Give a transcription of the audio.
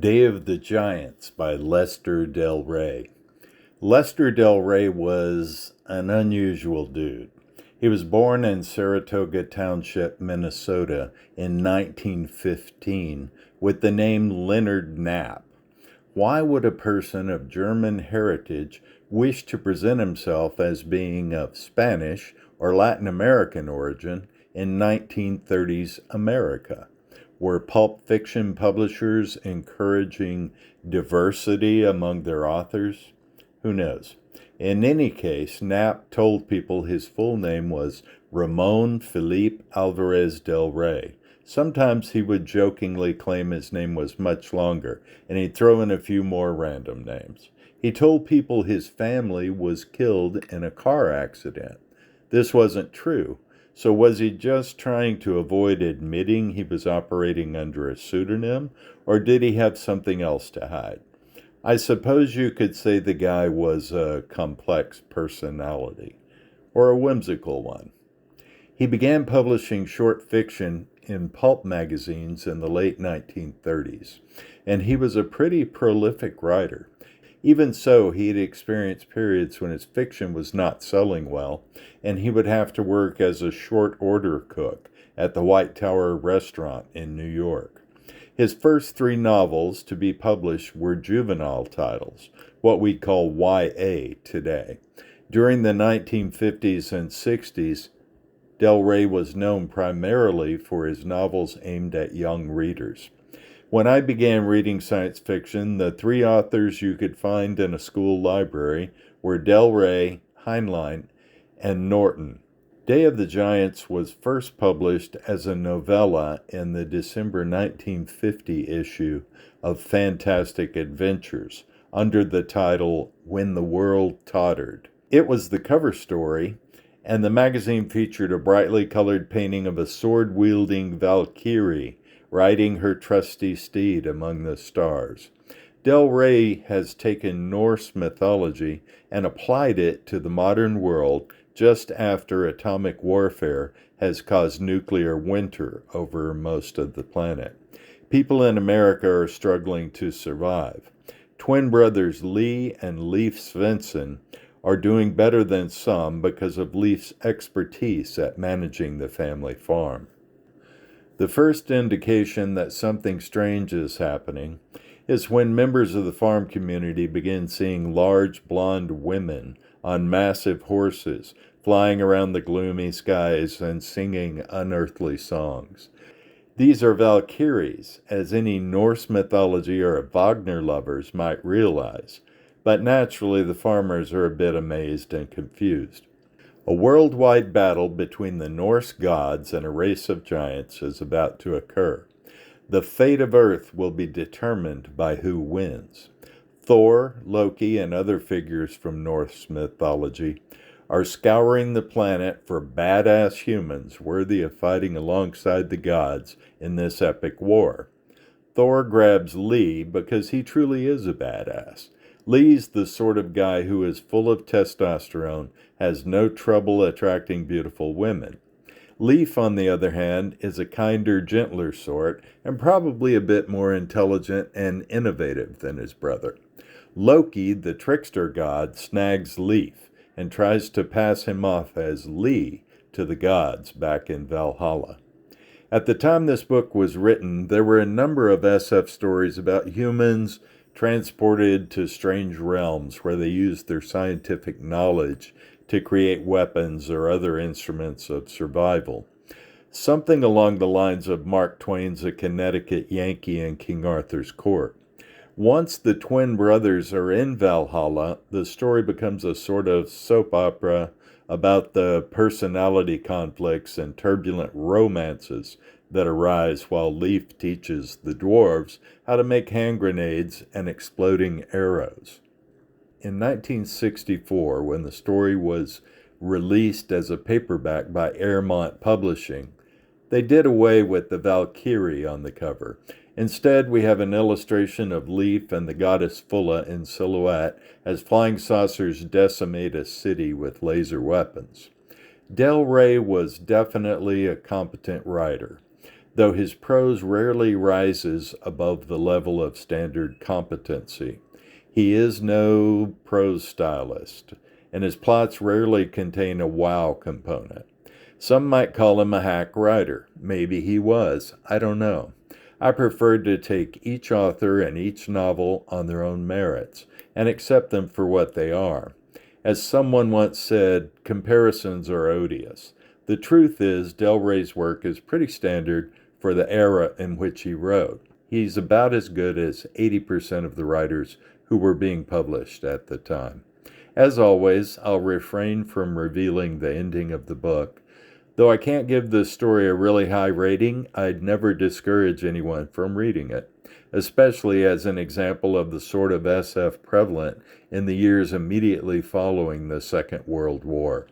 Day of the Giants by Lester del Rey. Lester del Rey was an unusual dude. He was born in Saratoga Township, Minnesota in 1915 with the name Leonard Knapp. Why would a person of German heritage wish to present himself as being of Spanish or Latin American origin in 1930s America? Were pulp fiction publishers encouraging diversity among their authors? Who knows? In any case, Knapp told people his full name was Ramon Felipe Alvarez del Rey. Sometimes he would jokingly claim his name was much longer, and he'd throw in a few more random names. He told people his family was killed in a car accident. This wasn't true. So was he just trying to avoid admitting he was operating under a pseudonym, or did he have something else to hide? I suppose you could say the guy was a complex personality, or a whimsical one. He began publishing short fiction in pulp magazines in the late 1930s, and he was a pretty prolific writer. Even so, he had experienced periods when his fiction was not selling well, and he would have to work as a short order cook at the White Tower restaurant in New York. His first 3 novels to be published were juvenile titles, what we call YA today. During the 1950s and 60s, Del Rey was known primarily for his novels aimed at young readers. When I began reading science fiction, the 3 authors you could find in a school library were Del Rey, Heinlein, and Norton. Day of the Giants was first published as a novella in the December 1950 issue of Fantastic Adventures under the title When the World Tottered. It was the cover story, and the magazine featured a brightly colored painting of a sword-wielding Valkyrie riding her trusty steed among the stars. Del Rey has taken Norse mythology and applied it to the modern world just after atomic warfare has caused nuclear winter over most of the planet. People in America are struggling to survive. Twin brothers Lee and Leif Svensson are doing better than some because of Leif's expertise at managing the family farm. The first indication that something strange is happening is when members of the farm community begin seeing large blonde women on massive horses flying around the gloomy skies and singing unearthly songs. These are Valkyries, as any Norse mythology or Wagner lovers might realize, but naturally the farmers are a bit amazed and confused. A worldwide battle between the Norse gods and a race of giants is about to occur. The fate of Earth will be determined by who wins. Thor, Loki, and other figures from Norse mythology are scouring the planet for badass humans worthy of fighting alongside the gods in this epic war. Thor grabs Lee because he truly is a badass. Lee's the sort of guy who is full of testosterone, has no trouble attracting beautiful women. Leif, on the other hand, is a kinder, gentler sort, and probably a bit more intelligent and innovative than his brother. Loki, the trickster god, snags Leif and tries to pass him off as Lee to the gods back in Valhalla. At the time this book was written, there were a number of SF stories about humans transported to strange realms where they used their scientific knowledge to create weapons or other instruments of survival. Something along the lines of Mark Twain's A Connecticut Yankee in King Arthur's Court. Once the twin brothers are in Valhalla, the story becomes a sort of soap opera about the personality conflicts and turbulent romances that arise while Leif teaches the dwarves how to make hand grenades and exploding arrows. In 1964, when the story was released as a paperback by Airmont Publishing, they did away with the Valkyrie on the cover. Instead, we have an illustration of Leif and the goddess Fulla in silhouette as flying saucers decimate a city with laser weapons. Del Rey was definitely a competent writer. though his prose rarely rises above the level of standard competency. He is no prose stylist, and his plots rarely contain a wow component. Some might call him a hack writer. Maybe he was. I don't know. I preferred to take each author and each novel on their own merits and accept them for what they are. As someone once said, comparisons are odious. The truth is, Del Rey's work is pretty standard for the era in which he wrote. He's about as good as 80% of the writers who were being published at the time. As always, I'll refrain from revealing the ending of the book. Though I can't give the story a really high rating, I'd never discourage anyone from reading it, especially as an example of the sort of SF prevalent in the years immediately following the Second World War.